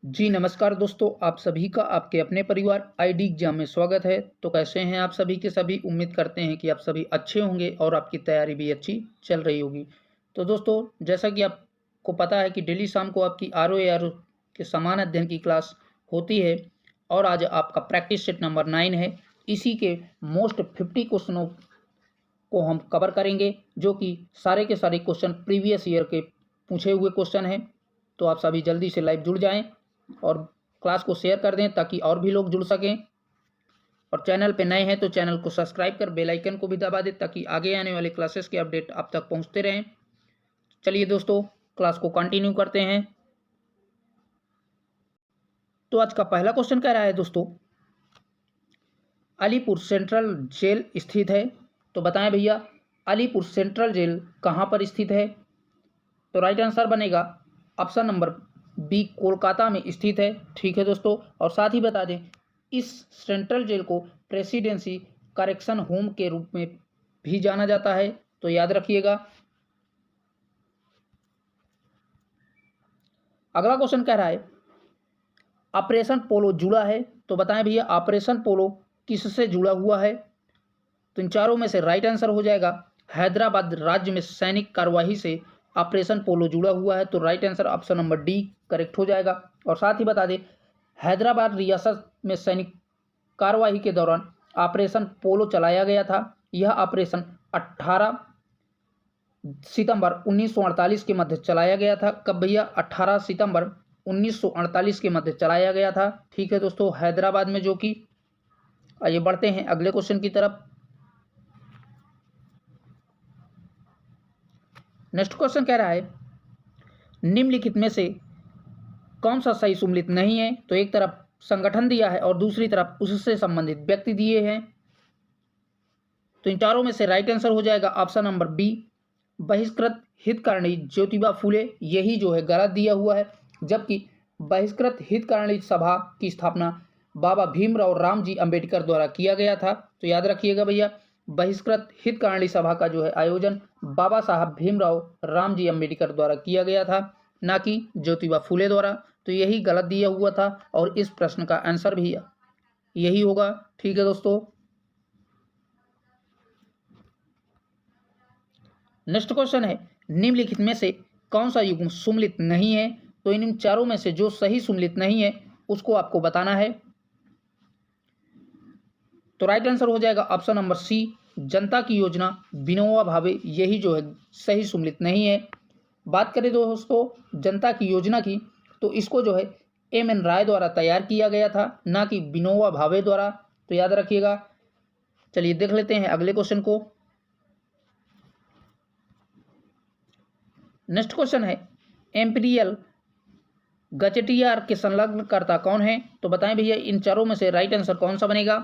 जी नमस्कार दोस्तों, आप सभी का आपके अपने परिवार आईडी एग्जाम में स्वागत है। तो कैसे हैं आप सभी के सभी। उम्मीद करते हैं कि आप सभी अच्छे होंगे और आपकी तैयारी भी अच्छी चल रही होगी। तो दोस्तों, जैसा कि आपको पता है कि डेली शाम को आपकी आर के समान अध्ययन की क्लास होती है और आज आपका प्रैक्टिस सेट नंबर 9 है। इसी के मोस्ट 50 क्वेश्चनों को हम कवर करेंगे, जो कि सारे के सारे क्वेश्चन प्रीवियस ईयर के पूछे हुए क्वेश्चन हैं। तो आप सभी जल्दी से लाइव जुड़ जाएं और क्लास को शेयर कर दें ताकि और भी लोग जुड़ सकें। और चैनल पे नए हैं तो चैनल को सब्सक्राइब कर बेल आइकन को भी दबा दें ताकि आगे आने वाले क्लासेस के अपडेट आप तक पहुंचते रहें। चलिए दोस्तों, क्लास को कंटिन्यू करते हैं। तो आज का पहला क्वेश्चन कह रहा है दोस्तों, अलीपुर सेंट्रल जेल स्थित है। तो बताएं भैया, अलीपुर सेंट्रल जेल कहाँ पर स्थित है। तो राइट आंसर बनेगा ऑप्शन नंबर बी, कोलकाता में स्थित है। ठीक है दोस्तों, और साथ ही बता दें इस सेंट्रल जेल को प्रेसिडेंसी करेक्शन होम के रूप में भी जाना जाता है, तो याद रखिएगा। अगला क्वेश्चन कह रहा है ऑपरेशन पोलो जुड़ा है। तो बताएं भैया, ऑपरेशन पोलो किससे जुड़ा हुआ है। तो इन चारों में से राइट आंसर हो जाएगा हैदराबाद राज्य में सैनिक कार्यवाही से ऑपरेशन पोलो जुड़ा हुआ है। तो right answer option number D correct हो जाएगा। और साथ ही बता दें, हैदराबाद रियासत में सैनिक कार्यवाही के दौरान ऑपरेशन पोलो चलाया गया था। यह ऑपरेशन 18 सितंबर 1948 के मध्य चलाया गया था। कब भैया? 18 सितंबर 1948 के मध्य चलाया गया था। ठीक है दोस्तों, हैदराबाद में, जो कि आइए बढ़ते हैं अगले क्वेश्चन की तरफ। नेक्स्ट क्वेश्चन कह रहा है निम्नलिखित में से कौन सा सही सुमेलित नहीं है। तो एक तरफ संगठन दिया है और दूसरी तरफ उससे संबंधित व्यक्ति दिए हैं। तो इन चारों में से राइट आंसर हो जाएगा ऑप्शन नंबर बी, बहिष्कृत हितकारिणी ज्योतिबा फूले। यही जो है गलत दिया हुआ है, जबकि बहिष्कृत हितकारिणी सभा की स्थापना बाबा भीमराव रामजी अंबेडकर द्वारा किया गया था। तो याद रखिएगा भैया, बहिष्कृत हितकारिणी सभा का जो है आयोजन बाबा साहब भीमराव रामजी अंबेडकर द्वारा किया गया था, ना कि ज्योतिबा फूले द्वारा। तो यही गलत दिया हुआ था और इस प्रश्न का आंसर भी यही होगा। ठीक है दोस्तों, नेक्स्ट क्वेश्चन है निम्नलिखित में से कौन सा युग्म सुमेलित नहीं है। तो इन चारों में से जो सही सुमेलित नहीं है उसको आपको बताना है। तो राइट आंसर हो जाएगा ऑप्शन नंबर सी, जनता की योजना विनोबा भावे। यही जो है सही सुमेलित नहीं है। बात करें दोस्तों जनता की योजना की, तो इसको जो है एम.एन. राय द्वारा तैयार किया गया था, ना कि विनोबा भावे द्वारा। तो याद रखिएगा। चलिए देख लेते हैं अगले क्वेश्चन को। नेक्स्ट क्वेश्चन है एम्पीरियल गजेटियर के संलग्नकर्ता कौन है। तो बताएं भैया, इन चारों में से राइट आंसर कौन सा बनेगा।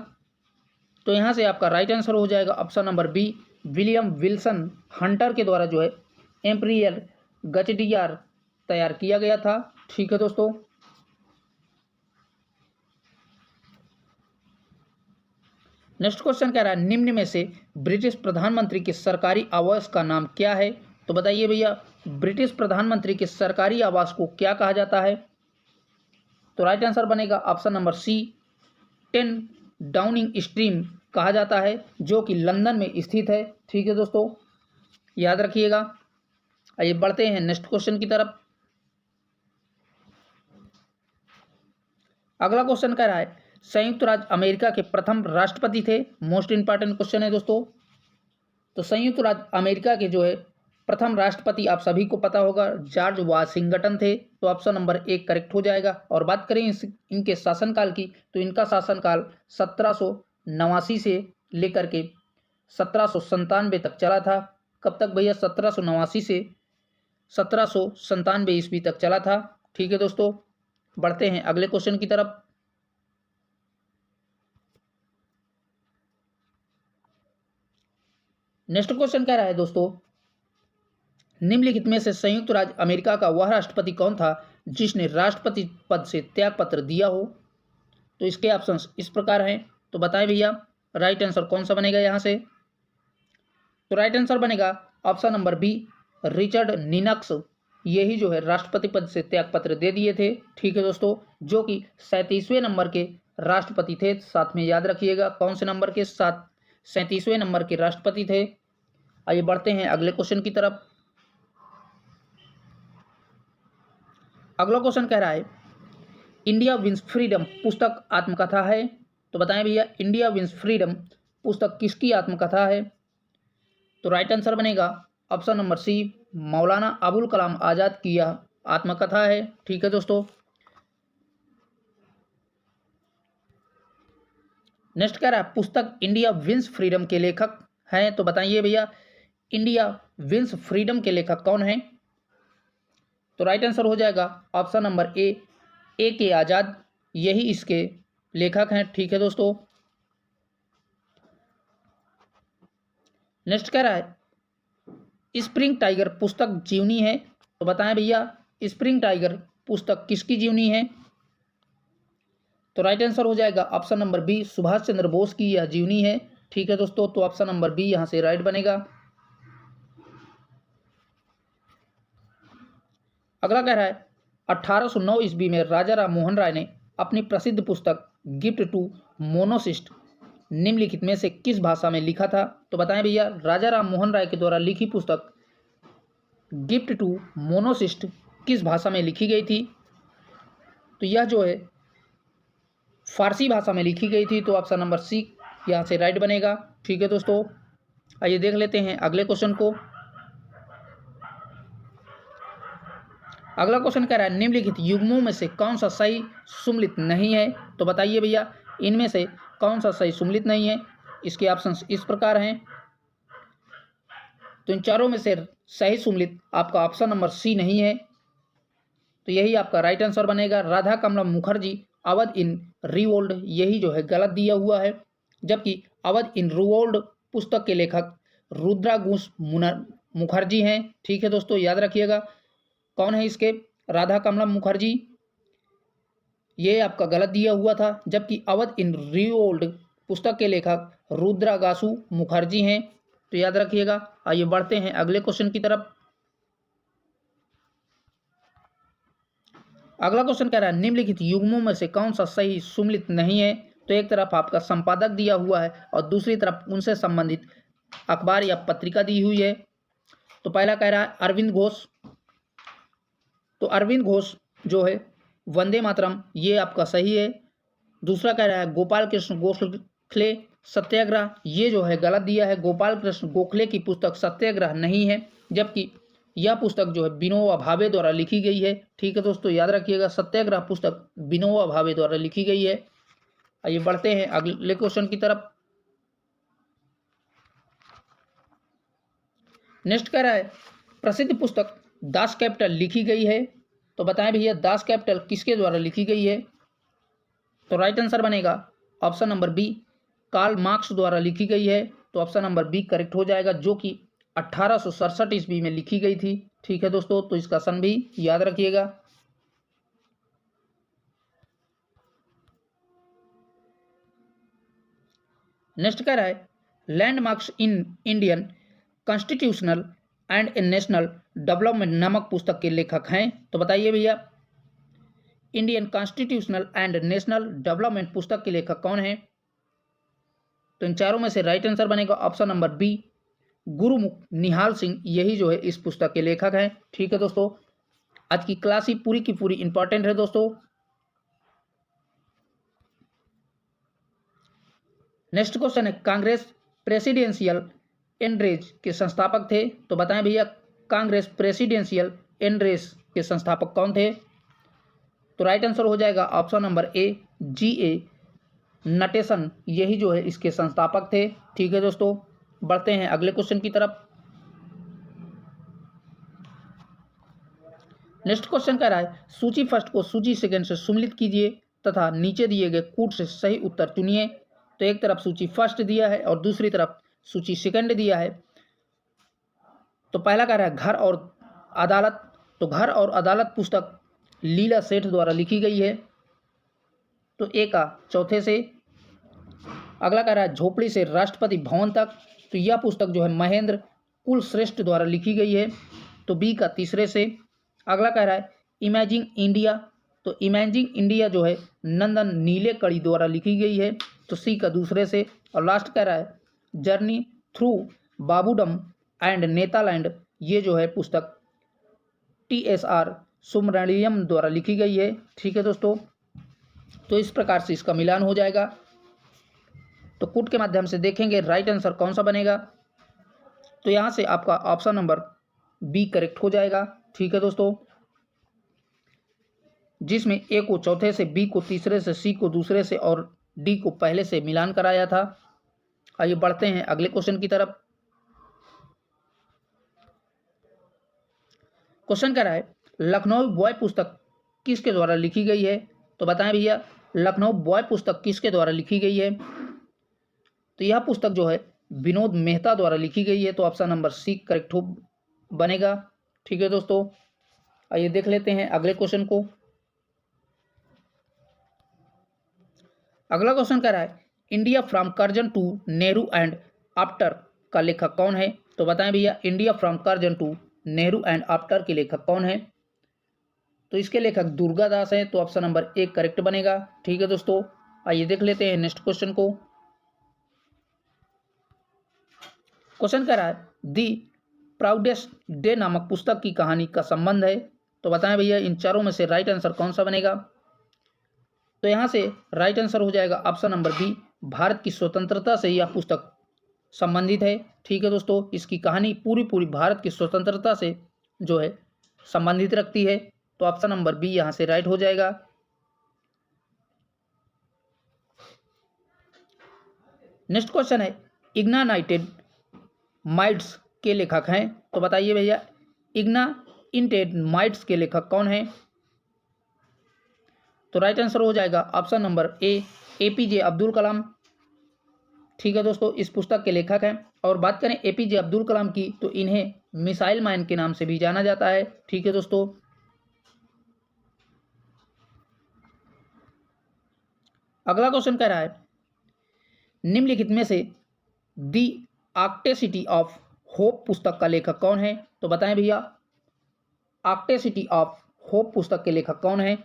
तो यहाँ से आपका राइट आंसर हो जाएगा option number B, William Wilson Hunter के द्वारा जो है एम्पीरियल गजेटियर तैयार किया गया था। ठीक है दोस्तों, नेक्स्ट क्वेश्चन कह रहा है निम्न में से ब्रिटिश प्रधानमंत्री के सरकारी आवास का नाम क्या है। तो बताइए भैया, ब्रिटिश प्रधानमंत्री के सरकारी आवास को क्या कहा जाता है। तो राइट आंसर बनेगा option number C, 10 Downing Street कहा जाता है, जो कि लंदन में स्थित है। ठीक है दोस्तों, याद रखिएगा। आइए बढ़ते हैं नेक्स्ट क्वेश्चन की तरफ। अगला क्वेश्चन कह रहा है संयुक्त राज्य अमेरिका के प्रथम राष्ट्रपति थे। मोस्ट इंपॉर्टेंट क्वेश्चन है दोस्तों। तो संयुक्त राज्य अमेरिका के जो है प्रथम राष्ट्रपति आप सभी को पता होगा, जॉर्ज वाशिंगटन थे। तो ऑप्शन नंबर एक करेक्ट हो जाएगा। और बात करें इनके शासनकाल की, तो इनका शासनकाल 1789 से लेकर के 1797 तक चला था। कब तक भैया? 1789 से 1797 ईस्वी तक चला था। ठीक है दोस्तों, बढ़ते हैं अगले क्वेश्चन की तरफ। नेक्स्ट क्वेश्चन कह रहा है दोस्तों, निम्नलिखित में से संयुक्त राज्य अमेरिका का वह राष्ट्रपति कौन था जिसने राष्ट्रपति पद से त्यागपत्र दिया हो। तो इसके ऑप्शंस इस प्रकार हैं। तो बताएं भैया, राइट आंसर कौन सा बनेगा यहाँ से। तो राइट आंसर बनेगा option number B, Richard Nixon. यही जो है राष्ट्रपति पद से त्यागपत्र दे दिए थे। ठीक है दोस्तों, जो कि 37वें नंबर के राष्ट्रपति थे। साथ में याद रखिएगा कौन से नंबर के, 37वें नंबर के राष्ट्रपति थे। आइए बढ़ते हैं अगले क्वेश्चन की तरफ। अगला क्वेश्चन कह रहा है इंडिया विंस फ्रीडम पुस्तक आत्मकथा है। तो बताएं भैया, इंडिया विंस फ्रीडम पुस्तक किसकी आत्मकथा है? तो राइट आंसर बनेगा ऑप्शन नंबर सी, मौलाना अबुल कलाम आज़ाद की यह आत्मकथा है। ठीक है दोस्तों, नेक्स्ट कह रहा है पुस्तक इंडिया विंस फ्रीडम के लेखक हैं। तो बताइए भैया, इंडिया विंस फ्रीडम के लेखक कौन हैं? तो राइट आंसर हो जाएगा ऑप्शन नंबर ए के आज़ाद, यही इसके लेखक हैं। ठीक है दोस्तों, नेक्स्ट कह रहा है स्प्रिंग टाइगर पुस्तक जीवनी है। तो बताएं भैया, स्प्रिंग टाइगर पुस्तक किसकी जीवनी है? तो राइट आंसर हो जाएगा option number B, Subhash Chandra Bose की यह जीवनी है। ठीक है दोस्तों, तो ऑप्शन नंबर बी यहां से राइट बनेगा। अगला कह रहा है 1809 ईस्वी में राजा राम मोहन राय ने अपनी प्रसिद्ध पुस्तक गिफ्ट टू मोनोसिस्ट निम्नलिखित में से किस भाषा में लिखा था? तो बताएं भैया, राजा राम मोहन राय के द्वारा लिखी पुस्तक गिफ्ट टू मोनोसिस्ट किस भाषा में लिखी गई थी? तो यह जो है फारसी भाषा में लिखी गई थी। तो ऑप्शन नंबर सी यहाँ से राइट बनेगा। ठीक है दोस्तों, आइए देख लेते हैं अगले क्वेश्चन को। अगला क्वेश्चन कह रहा है निम्नलिखित युग्मों में से कौन सा सही सुम्मिलित नहीं है? तो बताइए भैया, इनमें से कौन सा सही सुम्मिलित नहीं है? इसके ऑप्शंस इस प्रकार हैं। तो इन चारों में से सही सुम्मिलित आपका ऑप्शन नंबर सी नहीं है, तो यही आपका राइट आंसर बनेगा। राधा कमला मुखर्जी अवध इन रिवोल्ड, यही जो है गलत दिया हुआ है। जबकि अवध इन रिवोल्ड पुस्तक के लेखक रुद्रा घोष मुखर्जी हैं। ठीक है दोस्तों, याद रखिएगा कौन है इसके, राधा कमला मुखर्जी, ये आपका गलत दिया हुआ था। जबकि अवध इन रिवोल्ड पुस्तक के लेखक रुद्रा गासु मुखर्जी हैं। तो याद रखिएगा। आइए बढ़ते हैं अगले क्वेश्चन की तरफ। अगला क्वेश्चन कह रहा है निम्नलिखित युग्मों में से कौन सा सही सुम्मिलित नहीं है? तो एक तरफ आपका संपादक दिया हुआ है और दूसरी तरफ उनसे संबंधित अखबार या पत्रिका दी हुई है। तो पहला कह रहा है अरविंद घोष, तो अरविंद घोष जो है वंदे मातरम, ये आपका सही है। दूसरा कह रहा है गोपाल कृष्ण गोखले सत्याग्रह, ये जो है गलत दिया है। गोपाल कृष्ण गोखले की पुस्तक सत्याग्रह नहीं है, जबकि यह पुस्तक जो है विनोबा भावे द्वारा लिखी गई है। ठीक है दोस्तों, याद रखिएगा सत्याग्रह पुस्तक विनोबा भावे द्वारा लिखी गई है। आइए बढ़ते हैं अगले क्वेश्चन की तरफ। नेक्स्ट कह रहा है प्रसिद्ध पुस्तक दास कैपिटल लिखी गई है। तो बताएं भैया, दास कैपिटल किसके द्वारा लिखी गई है? तो राइट आंसर बनेगा option number B, Karl Marx द्वारा लिखी गई है। तो ऑप्शन नंबर बी करेक्ट हो जाएगा, जो कि 1867 ईस्वी में लिखी गई थी। ठीक है दोस्तों, तो इसका सन भी याद रखिएगा। नेक्स्ट कह रहा है landmarks in Indian constitutional and A national development नामक पुस्तक के लेखक हैं। तो बताइए भैया, Indian constitutional and national development पुस्तक के लेखक कौन हैं? तो इन चारों में से राइट आंसर बनेगा ऑप्शन नंबर बी, गुरुमुख निहाल सिंह, यही जो है इस पुस्तक के लेखक हैं। ठीक है दोस्तों, आज की क्लास ही पूरी की पूरी इंपॉर्टेंट है दोस्तों। नेक्स्ट क्वेश्चन है कांग्रेस प्रेसिडेंशियल एंड्रेज के संस्थापक थे। तो बताएं भैया, कांग्रेस प्रेसिडेंशियल एंड्रेज के संस्थापक कौन थे? तो राइट आंसर हो जाएगा ऑप्शन नंबर ए, G.A. नटेसन, यही जो है इसके संस्थापक थे। ठीक है दोस्तों, बढ़ते हैं अगले क्वेश्चन की तरफ। नेक्स्ट क्वेश्चन कह रहा है सूची फर्स्ट को सूची सेकंड से सुम्मिलित कीजिए तथा नीचे दिए गए कूट से सही उत्तर चुनिए। तो एक तरफ सूची फर्स्ट दिया है और दूसरी तरफ सूची सेकंड दिया है। तो पहला कह रहा है घर और अदालत, तो घर और अदालत पुस्तक लीला सेठ द्वारा लिखी गई है। तो ए का चौथे से। अगला कह रहा है झोपड़ी से राष्ट्रपति भवन तक, तो यह पुस्तक जो है महेंद्र कुलश्रेष्ठ द्वारा लिखी गई है। तो बी का तीसरे से। अगला कह रहा है इमेजिंग इंडिया, तो इमेजिंग इंडिया जो है नंदन नीलेकणी द्वारा लिखी गई है, तो सी का दूसरे से। और लास्ट कह रहा है जर्नी थ्रू बाबूडम एंड नेतालैंड, ये जो है पुस्तक TSR सुब्रमण्यम द्वारा लिखी गई है। ठीक है दोस्तों, तो इस प्रकार से इसका मिलान हो जाएगा। तो कूट के माध्यम से देखेंगे राइट आंसर कौन सा बनेगा। तो यहाँ से आपका ऑप्शन नंबर बी करेक्ट हो जाएगा। ठीक है दोस्तों, जिसमें ए को चौथे से, बी को तीसरे से, सी को दूसरे से और डी को पहले से मिलान कराया था। आइए बढ़ते हैं अगले क्वेश्चन की तरफ। क्वेश्चन कह रहा है लखनऊ बॉय पुस्तक किसके द्वारा लिखी गई है, तो बताएं भैया लखनऊ बॉय पुस्तक किसके द्वारा लिखी गई है। तो यह पुस्तक जो है विनोद मेहता द्वारा लिखी गई है, तो ऑप्शन नंबर सी करेक्ट बनेगा। ठीक है दोस्तों, आइए देख लेते हैं अगले क्वेश्चन को। अगला क्वेश्चन कह रहा है India from Curzon to Nehru and after का लेखक कौन है, तो बताएं भैया India from Curzon to Nehru and after के लेखक कौन है। तो इसके लेखक दुर्गादास हैं, तो ऑप्शन नंबर ए करेक्ट बनेगा। ठीक है दोस्तों, आइए देख लेते हैं नेक्स्ट क्वेश्चन को। क्वेश्चन कह रहा है दी प्राउडेस्ट डे नामक पुस्तक की कहानी का संबंध है, तो बताएं भैया इन चारों में से राइट आंसर कौन सा बनेगा। तो यहाँ से राइट आंसर हो जाएगा ऑप्शन नंबर बी, भारत की स्वतंत्रता से यह पुस्तक संबंधित है। ठीक है दोस्तों, इसकी कहानी पूरी भारत की स्वतंत्रता से जो है संबंधित रखती है, तो ऑप्शन नंबर बी यहाँ से राइट हो जाएगा। नेक्स्ट क्वेश्चन है इग्नाइटेड माइंड्स के लेखक हैं, तो बताइए भैया इग्नाइटेड माइंड्स के लेखक कौन हैं। तो राइट आंसर हो जाएगा option number A, APJ Abdul Kalam. ठीक है दोस्तों, इस पुस्तक के लेखक हैं। और बात करें APJ अब्दुल कलाम की, तो इन्हें मिसाइल मैन के नाम से भी जाना जाता है। ठीक है दोस्तों, अगला क्वेश्चन कह रहा है निम्नलिखित में से दी आर्क्टेसिटी ऑफ होप पुस्तक का लेखक कौन है, तो बताएं भैया आर्क्टेसिटी ऑफ होप पुस्तक के लेखक कौन है।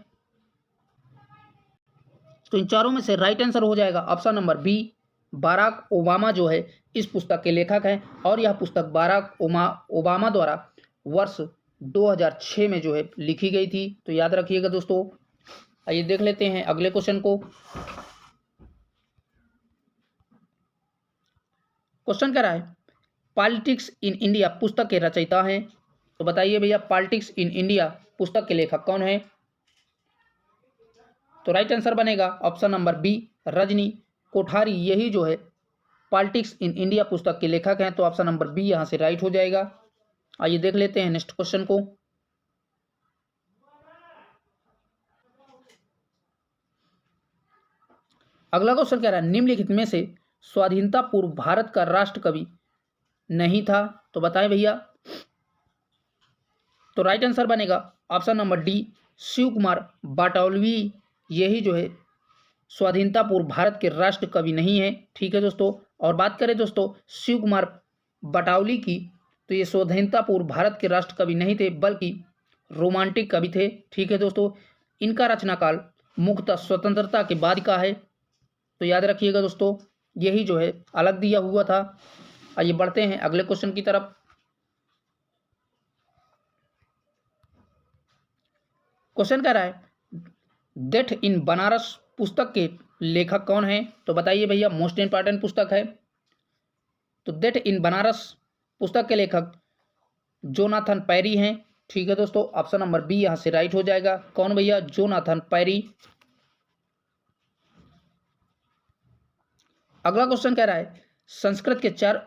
तो इन चारों में से राइट आंसर हो जाएगा option number B, Barack Obama जो है इस पुस्तक के लेखक हैं। और यह पुस्तक बाराक ओबामा द्वारा वर्ष 2006 में जो है लिखी गई थी, तो याद रखिएगा दोस्तों। आइए देख लेते हैं अगले क्वेश्चन को। क्वेश्चन कह रहा है पॉलिटिक्स इन इंडिया पुस्तक के रचयिता हैं, तो बताइए भैया पॉलिटिक्स इन इंडिया पुस्तक के लेखक कौन है। तो राइट आंसर बनेगा option number B, Rajni Kothari, यही जो है पॉलिटिक्स इन इंडिया पुस्तक के लेखक हैं, तो ऑप्शन नंबर बी यहां से राइट हो जाएगा। आइए देख लेते हैं नेक्स्ट क्वेश्चन को। अगला क्वेश्चन कह रहा है निम्नलिखित में से स्वाधीनता पूर्व भारत का राष्ट्र कवि नहीं था, तो बताएं भैया। तो राइट आंसर बनेगा option number D, Shiv Kumar Batalvi, यही जो है स्वाधीनता पूर्व भारत के राष्ट्र कवि नहीं है। ठीक है दोस्तों, और बात करें दोस्तों शिव कुमार बटावली की, तो ये स्वाधीनता पूर्व भारत के राष्ट्र कवि नहीं थे बल्कि रोमांटिक कवि थे। ठीक है दोस्तों, इनका रचना काल मुख्यतः स्वतंत्रता के बाद का है, तो याद रखिएगा दोस्तों यही जो है अलग दिया हुआ था। आइए बढ़ते हैं अगले क्वेश्चन की तरफ। क्वेश्चन कह रहा है डेथ इन बनारस पुस्तक के लेखक कौन है, तो बताइए भैया मोस्ट इंपॉर्टेंट पुस्तक है। तो डेथ इन बनारस पुस्तक के लेखक जोनाथन पैरी हैं। ठीक है दोस्तों, ऑप्शन नंबर बी यहां से राइट हो जाएगा। कौन भैया, जोनाथन पैरी। अगला क्वेश्चन कह रहा है संस्कृत के 4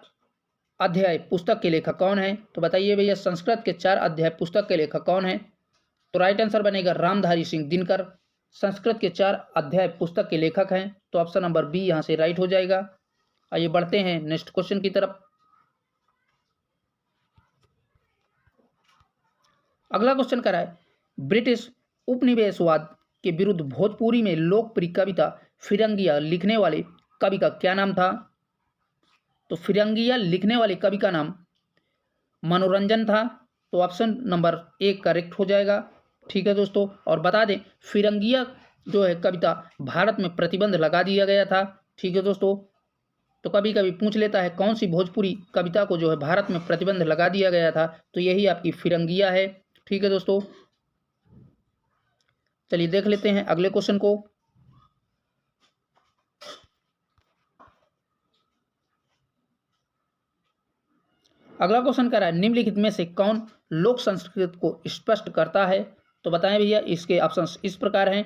अध्याय पुस्तक के लेखक कौन है, तो बताइए भैया संस्कृत के 4 अध्याय पुस्तक के लेखक कौन है। तो राइट आंसर बनेगा रामधारी सिंह दिनकर, संस्कृत के 4 अध्याय पुस्तक के लेखक हैं, तो ऑप्शन नंबर बी यहां से राइट हो जाएगा। आइए बढ़ते हैं नेक्स्ट क्वेश्चन की तरफ। अगला क्वेश्चन कह रहा है ब्रिटिश उपनिवेशवाद के विरुद्ध भोजपुरी में लोकप्रिय कविता फिरंगिया लिखने वाले कवि का क्या नाम था। तो फिरंगिया लिखने वाले कवि का नाम मनोरंजन था। तो ऑप्शन नंबर ए करेक्ट हो जाएगा। ठीक है दोस्तों, और बता दें फिरंगिया जो है कविता भारत में प्रतिबंध लगा दिया गया था। ठीक है दोस्तों, तो कभी कभी पूछ लेता है कौन सी भोजपुरी कविता को जो है भारत में प्रतिबंध लगा दिया गया था, तो यही आपकी फिरंगिया है। ठीक है दोस्तों, चलिए देख लेते हैं अगले क्वेश्चन को। अगला क्वेश्चन कह रहा है निम्नलिखित में से कौन लोक संस्कृत को स्पष्ट करता है, तो बताएं भैया। इसके ऑप्शंस इस प्रकार हैं,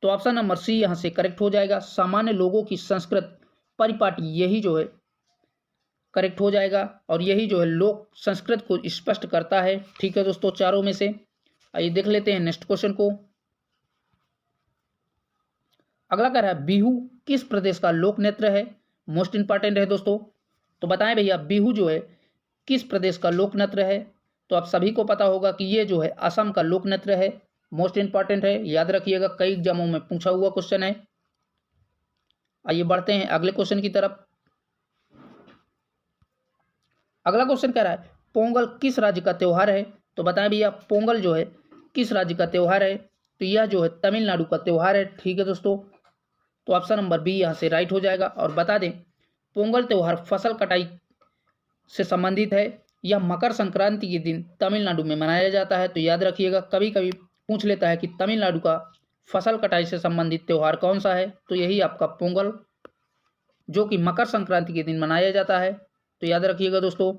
तो ऑप्शन नंबर सी यहां से करेक्ट हो जाएगा, सामान्य लोगों की संस्कृत परिपाटी, यही जो है करेक्ट हो जाएगा, और यही जो है लोक संस्कृत को स्पष्ट करता है। ठीक है दोस्तों, चारों में से। आइए देख लेते हैं नेक्स्ट क्वेश्चन को। अगला कह रहा है बिहू किस प्रदेश का लोक नृत्य है, मोस्ट इंपॉर्टेंट है दोस्तों। तो बताएं भैया बिहू जो है किस प्रदेश का लोक नृत्य है, तो आप सभी को पता होगा कि ये जो है असम का लोक नृत्य है, मोस्ट इंपॉर्टेंट है, याद रखिएगा, कई एग्जामों में पूछा हुआ क्वेश्चन है। आइए बढ़ते हैं अगले क्वेश्चन की तरफ। अगला क्वेश्चन कह रहा है पोंगल किस राज्य का त्योहार है, तो बताएं भैया पोंगल जो है किस राज्य का त्योहार है, तो यह जो है तमिलनाडु का त्योहार है। ठीक है दोस्तों, तो ऑप्शन नंबर बी यहाँ से राइट हो जाएगा। और बता दें पोंगल त्योहार फसल कटाई से संबंधित है, यह मकर संक्रांति के दिन तमिलनाडु में मनाया जाता है। तो याद रखिएगा, कभी कभी पूछ लेता है कि तमिलनाडु का फसल कटाई से संबंधित त्योहार कौन सा है, तो यही आपका पोंगल जो कि मकर संक्रांति के दिन मनाया जाता है। तो याद रखिएगा दोस्तों।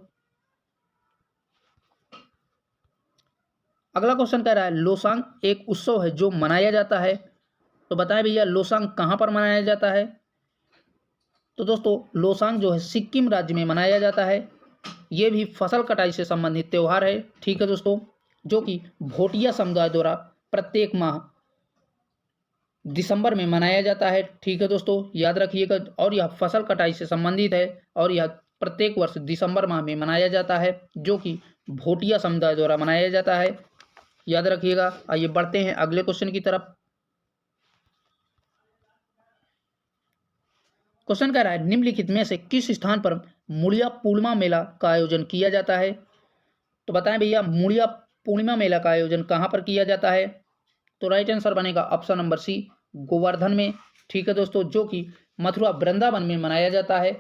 अगला क्वेश्चन कह रहा है लोसांग एक उत्सव है जो मनाया जाता है, तो बताएं भैया लोसांग कहाँ पर मनाया जाता है। तो दोस्तों लोसांग जो है सिक्किम राज्य में मनाया जाता है, ये भी फसल कटाई से संबंधित त्यौहार है। ठीक है दोस्तों, जो कि भोटिया समुदाय द्वारा प्रत्येक माह दिसंबर में मनाया जाता है। ठीक है दोस्तों, याद रखिएगा, और यह फसल कटाई से संबंधित है, और यह प्रत्येक वर्ष दिसंबर माह में मनाया जाता है, जो कि भोटिया समुदाय द्वारा मनाया जाता है, याद रखिएगा। आइए बढ़ते हैं अगले क्वेश्चन की तरफ। क्वेश्चन कह रहा है निम्नलिखित में से किस स्थान पर मुड़िया पूर्णिमा मेला का आयोजन किया जाता है, तो बताएं भैया मुड़िया पूर्णिमा मेला का आयोजन कहाँ पर किया जाता है। तो राइट आंसर बनेगा ऑप्शन नंबर सी गोवर्धन में। ठीक है दोस्तों, जो कि मथुरा वृंदावन में मनाया जाता है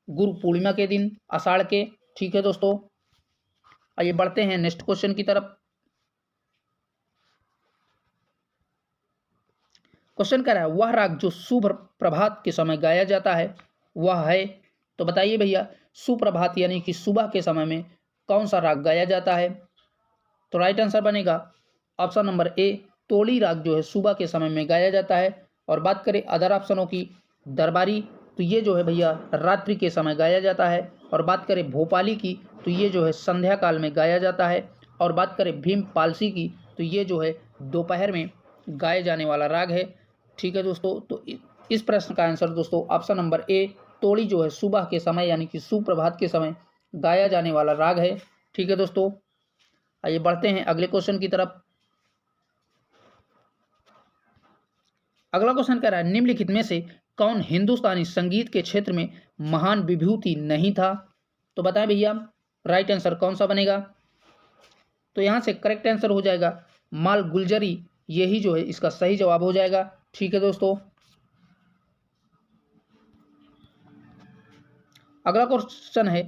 गुरु पूर्णिमा के दिन आषाढ़ के। ठीक है दोस्तों, आइए बढ़ते हैं नेक्स्ट क्वेश्चन की तरफ। क्वेश्चन कर रहा है वह राग जो सुप्रभात के समय गाया जाता है वह है, तो बताइए भैया सुप्रभात यानी कि सुबह के समय में कौन सा राग गाया जाता है। तो राइट आंसर बनेगा ऑप्शन नंबर ए तोड़ी राग जो है सुबह के समय में गाया जाता है। और बात करें अदर ऑप्शनों की, दरबारी तो ये जो है भैया रात्रि के समय गाया जाता है। और बात करें भोपाली की तो ये जो है संध्या काल में गाया जाता है। और बात करें भीम पालसी की तो ये जो है दोपहर में गाए जाने वाला राग है। ठीक है दोस्तों, तो इस प्रश्न का आंसर दोस्तों ऑप्शन नंबर ए तोड़ी जो है सुबह के समय यानी कि सुप्रभात के समय गाया जाने वाला राग है। ठीक है दोस्तों, आइए बढ़ते हैं अगले क्वेश्चन की तरफ। अगला क्वेश्चन कह रहा है निम्नलिखित में से कौन हिंदुस्तानी संगीत के क्षेत्र में महान विभूति नहीं था, तो बताएं भैया राइट आंसर कौन सा बनेगा। तो यहां से करेक्ट आंसर हो जाएगा माल गुलजरी, यही जो है इसका सही जवाब हो जाएगा। ठीक है दोस्तों, अगला क्वेश्चन है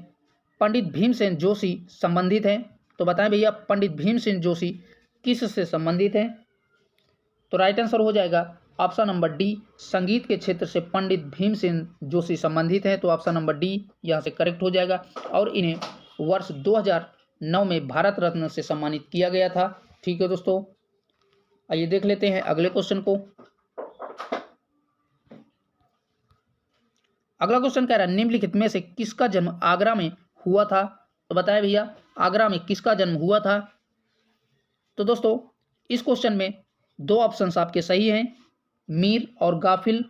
पंडित भीमसेन जोशी संबंधित हैं, तो बताएं भैया पंडित भीमसेन जोशी किस से संबंधित हैं। तो राइट आंसर हो जाएगा ऑप्शन नंबर डी संगीत के क्षेत्र से पंडित भीमसेन जोशी संबंधित हैं। तो ऑप्शन नंबर डी यहाँ से करेक्ट हो जाएगा। और इन्हें वर्ष 2009 में भारत रत्न से सम्मानित किया गया था। ठीक है दोस्तों, आइए देख लेते हैं अगले क्वेश्चन को। अगला क्वेश्चन कह रहा है निम्नलिखित में से किसका जन्म आगरा में हुआ था, तो बताएं भैया आगरा में किसका जन्म हुआ था। तो दोस्तों इस क्वेश्चन में दो ऑप्शंस आपके सही हैं, मीर और गाफिल,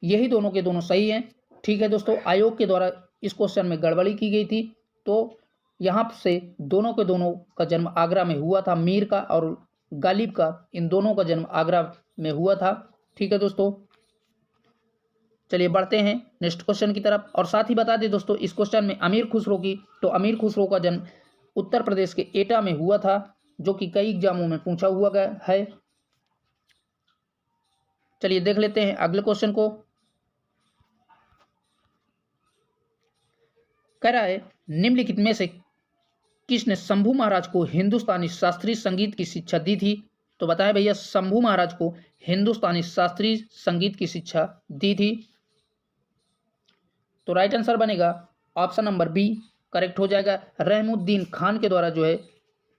यही दोनों के दोनों सही हैं। ठीक है दोस्तों, आयोग के द्वारा इस क्वेश्चन में गड़बड़ी की गई थी, तो यहाँ से दोनों के दोनों का जन्म आगरा में हुआ था, मीर का और गालिब का, इन दोनों का जन्म आगरा में हुआ था। ठीक है दोस्तों, चलिए बढ़ते हैं नेक्स्ट क्वेश्चन की तरफ। और साथ ही बता दें दोस्तों इस क्वेश्चन में अमीर खुसरो की, तो अमीर खुसरो का जन्म उत्तर प्रदेश के एटा में हुआ था, जो कि कई एग्जामों में पूछा हुआ गया है। चलिए देख लेते हैं अगले क्वेश्चन को। कह रहा है निम्नलिखित में से किसने शंभू महाराज को हिंदुस्तानी शास्त्रीय संगीत की शिक्षा दी थी? तो बताएं भैया, शंभू महाराज को हिंदुस्तानी शास्त्रीय संगीत की शिक्षा दी थी। तो राइट आंसर बनेगा ऑप्शन नंबर बी, करेक्ट हो जाएगा। रहमुद्दीन खान के द्वारा जो है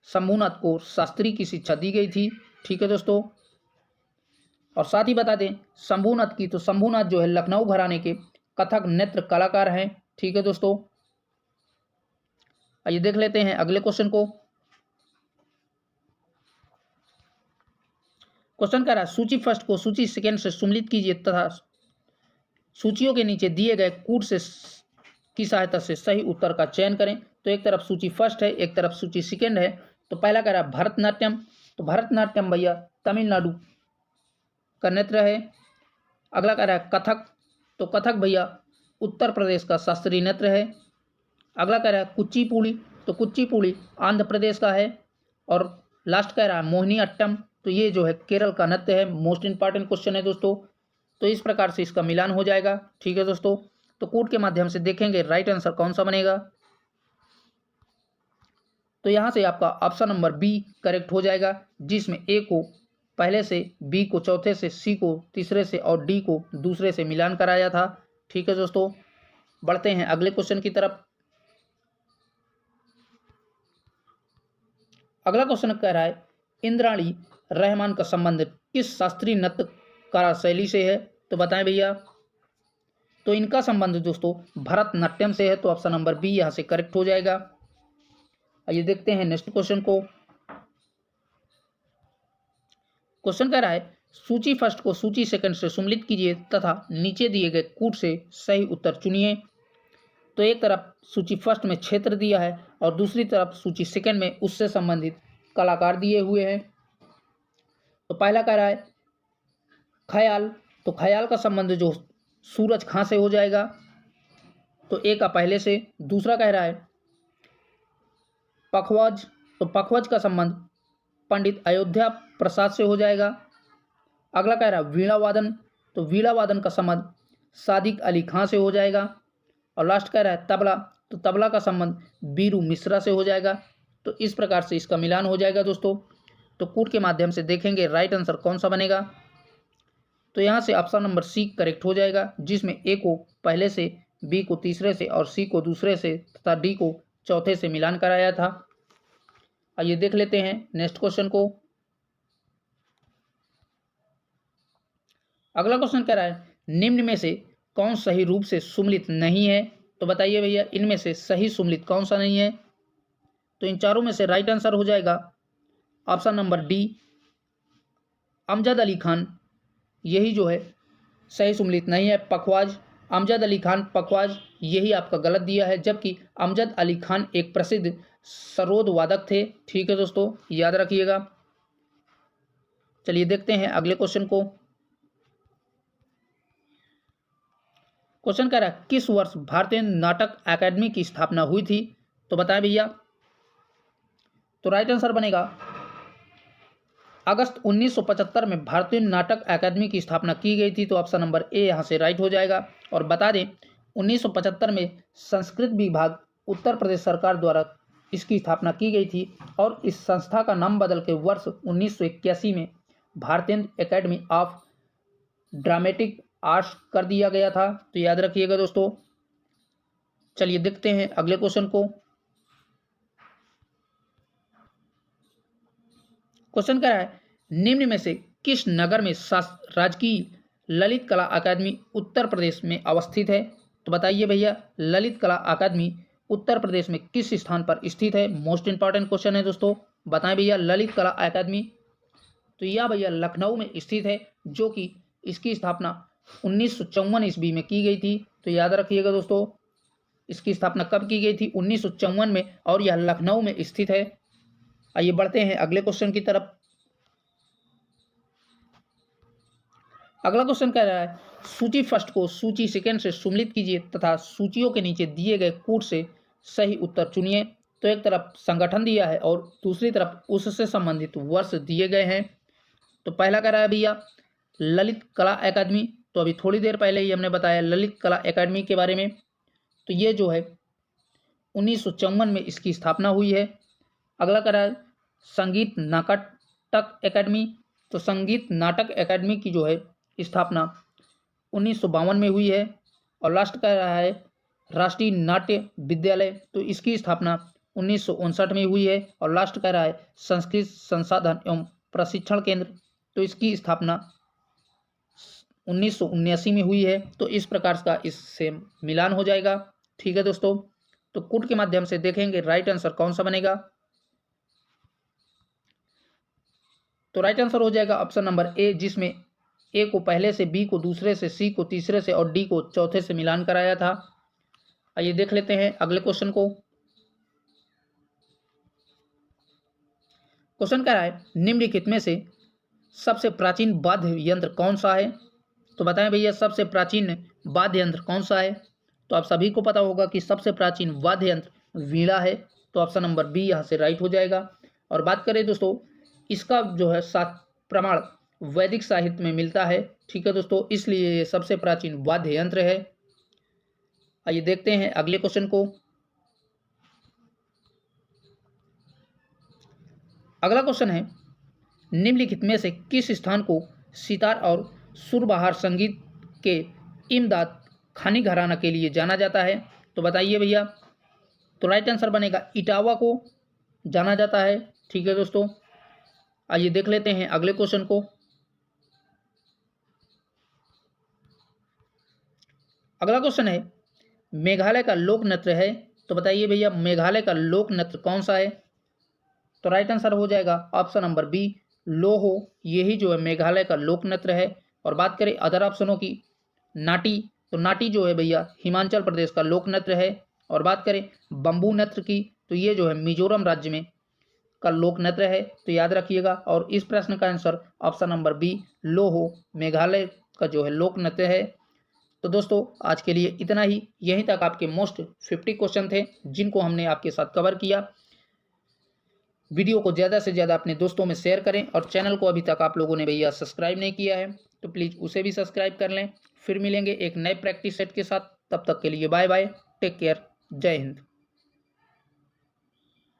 शंभूनाथ को शास्त्रीय की शिक्षा दी गई थी। ठीक है दोस्तों, और साथ ही बता दें शंभूनाथ की, तो शंभूनाथ जो है लखनऊ घराने के कथक नृत्य कलाकार हैं। ठीक है दोस्तों, आइए देख लेते हैं अगले क्वेश्चन को। क्वेश्चन कह रहा है सूची फर्स्ट को सूची सेकेंड से सम्मिलित कीजिए तथा सूचियों के नीचे दिए गए कूट से की सहायता से सही उत्तर का चयन करें। तो एक तरफ सूची फर्स्ट है, एक तरफ सूची सेकेंड है। तो पहला कह रहा है भरतनाट्यम, तो भरतनाट्यम भैया तमिलनाडु का नृत्य है। अगला कह रहा है कथक, तो कथक भैया उत्तर प्रदेश का शास्त्रीय नृत्य है। अगला कह रहा है कुचिपुड़ी, तो कुचिपुड़ी आंध्र प्रदेश का है। और लास्ट कह रहा है मोहिनी अट्टम, तो ये जो है केरल का नृत्य है। मोस्ट इंपॉर्टेंट क्वेश्चन है दोस्तों। तो इस प्रकार से इसका मिलान हो जाएगा। ठीक है दोस्तों, तो कूट के माध्यम से देखेंगे राइट आंसर कौन सा बनेगा। तो यहां से आपका ऑप्शन नंबर बी करेक्ट हो जाएगा, जिसमें ए को पहले से, बी को चौथे से, सी को तीसरे से और डी को दूसरे से मिलान कराया था। ठीक है दोस्तों, बढ़ते हैं अगले क्वेश्चन की तरफ। अगला क्वेश्चन कह रहा है इंद्राणी रहमान का संबंध किस शास्त्रीय नृत्य कला शैली से है? तो बताएं भैया। तो इनका संबंध दोस्तों भरतनाट्यम से है। तो ऑप्शन नंबर बी यहां से करेक्ट हो जाएगा। आइए देखते हैं नेक्स्ट क्वेश्चन को। क्वेश्चन कह रहा है सूची फर्स्ट को सूची सेकंड से सम्मिलित कीजिए तथा नीचे दिए गए कूट से सही उत्तर चुनिए। तो एक तरफ सूची फर्स्ट में क्षेत्र दिया है और दूसरी तरफ सूची सेकंड में उससे संबंधित कलाकार दिए हुए हैं। तो पहला कह रहा है ख्याल, तो ख्याल का संबंध जो सूरज खां से हो जाएगा। तो ए का पहले से। दूसरा कह रहा है पखवाज, तो पखवाज का संबंध पंडित अयोध्या प्रसाद से हो जाएगा। अगला कह रहा है वीणा वादन, तो वीणा वादन का संबंध सादिक अली खां से हो जाएगा। और लास्ट कह रहा है तबला, तो तबला का संबंध बीरू मिश्रा से हो जाएगा। तो इस प्रकार से इसका मिलान हो जाएगा दोस्तों। तो कूट के माध्यम से देखेंगे राइट आंसर कौन सा बनेगा। तो यहाँ से ऑप्शन नंबर सी करेक्ट हो जाएगा, जिसमें ए को पहले से, बी को तीसरे से और सी को दूसरे से तथा डी को चौथे से मिलान कराया था। आइए देख लेते हैं नेक्स्ट क्वेश्चन को। अगला क्वेश्चन कह रहा है निम्न में से कौन सही रूप से सम्मिलित नहीं है? तो बताइए भैया इनमें से सही सम्मिलित कौन सा नहीं है? तो इन चारों में से राइट आंसर हो जाएगा option number D, Amjad Ali Khan. यही जो है सही सम्मिलित नहीं है। पखवाज, अमजद अली खान पखवाज, यही आपका गलत दिया है, जबकि अमजद अली खान एक प्रसिद्ध सरोद वादक थे। ठीक है दोस्तों, याद रखिएगा। चलिए देखते हैं अगले क्वेश्चन को। क्वेश्चन कह रहा है किस वर्ष भारतीय नाटक अकादमी की स्थापना हुई थी? तो बताएं भैया। तो राइट आंसर बनेगा अगस्त 1975 में भारतीय नाटक अकादमी की स्थापना की गई थी। तो ऑप्शन नंबर ए यहां से राइट हो जाएगा। और बता दें 1975 में संस्कृत विभाग उत्तर प्रदेश सरकार द्वारा इसकी स्थापना की गई थी और इस संस्था का नाम बदल के वर्ष 1981 में भारतीय एकेडमी ऑफ ड्रामेटिक आर्ट्स कर दिया गया था। तो याद रखिएगा दोस्तों। चलिए देखते हैं अगले क्वेश्चन को। क्वेश्चन कह रहा है निम्न में से किस नगर में राजकीय ललित कला अकादमी उत्तर प्रदेश में अवस्थित है? तो बताइए भैया ललित कला अकादमी उत्तर प्रदेश में किस स्थान पर स्थित है? मोस्ट इंपॉर्टेंट क्वेश्चन है दोस्तों। बताएं भैया ललित कला अकादमी। तो यह भैया लखनऊ में स्थित है, जो कि इसकी स्थापना 1954 ईस्वी में की गई थी। तो याद रखिएगा दोस्तों, इसकी स्थापना कब की गई थी? 1954 में, और यह लखनऊ में स्थित है। आइए बढ़ते हैं अगले क्वेश्चन की तरफ। अगला क्वेश्चन कह रहा है सूची फर्स्ट को सूची सेकंड से सम्मिलित कीजिए तथा सूचियों के नीचे दिए गए कूट से सही उत्तर चुनिए। तो एक तरफ संगठन दिया है और दूसरी तरफ उससे संबंधित वर्ष दिए गए हैं। तो पहला कह रहा है भैया ललित कला अकादमी, तो अभी थोड़ी देर पहले ही हमने बताया ललित कला अकादमी के बारे में। तो ये जो है 1954 में इसकी स्थापना हुई है। अगला कह रहा है संगीत नाटक अकादमी, तो संगीत नाटक अकादमी की जो है स्थापना 1952 में हुई है। और लास्ट कह रहा है राष्ट्रीय नाट्य विद्यालय, तो इसकी स्थापना 1959 में हुई है। और लास्ट कह रहा है संस्कृत संसाधन एवं प्रशिक्षण केंद्र, तो इसकी स्थापना 1979 में हुई है। तो इस प्रकार का इससे मिलान हो जाएगा। ठीक है दोस्तों, तो कूट के माध्यम से देखेंगे राइट आंसर कौन सा बनेगा। तो राइट आंसर हो जाएगा ऑप्शन नंबर ए, जिसमें ए को पहले से, बी को दूसरे से, सी को तीसरे से और डी को चौथे से मिलान कराया था। आइए देख लेते हैं अगले क्वेश्चन को। क्वेश्चन कह रहा है निम्नलिखित में से सबसे प्राचीन वाद्य यंत्र कौन सा है। तो बताएं भैया सबसे प्राचीन वाद्य यंत्र कौन सा है। तो आप सभी को पता होगा कि सबसे प्राचीन वाद्य यंत्र वीणा है। तो ऑप्शन नंबर बी यहाँ से राइट हो जाएगा। और बात करें दोस्तों, इसका जो है प्रमाण वैदिक साहित्य में मिलता है। ठीक है दोस्तों, इसलिए ये सबसे प्राचीन वाद्य यंत्र है। आइए देखते हैं अगले क्वेश्चन को। अगला क्वेश्चन है निम्नलिखित में से किस स्थान को सितार और सुरबहार संगीत के इमदाद खानी घराना के लिए जाना जाता है। तो बताइए भैया। तो राइट आंसर बनेगा इटावा को जाना जाता है। ठीक है दोस्तों, आइए देख लेते हैं अगले क्वेश्चन को। अगला क्वेश्चन है मेघालय का लोक नृत्य है। तो बताइए भैया मेघालय का लोक नृत्य कौन सा है। तो राइट आंसर हो जाएगा ऑप्शन नंबर बी लोहो, यही जो है मेघालय का लोक नृत्य है। और बात करें अदर ऑप्शनों की, नाटी, तो नाटी जो है भैया हिमाचल प्रदेश का लोक नृत्य है। और बात करें बम्बू नृत्य की, तो ये जो है मिजोरम राज्य में का लोक नृत्य है। तो याद रखिएगा। और इस प्रश्न का आंसर ऑप्शन नंबर बी लोहो मेघालय का जो है लोक नृत्य है। तो दोस्तों आज के लिए इतना ही। यहीं तक आपके मोस्ट 50 क्वेश्चन थे जिनको हमने आपके साथ कवर किया। वीडियो को ज़्यादा से ज़्यादा अपने दोस्तों में शेयर करें और चैनल को अभी तक आप लोगों ने भैया सब्सक्राइब नहीं किया है तो प्लीज़ उसे भी सब्सक्राइब कर लें। फिर मिलेंगे एक नए प्रैक्टिस सेट के साथ, तब तक के लिए बाय बाय, टेक केयर, जय हिंद।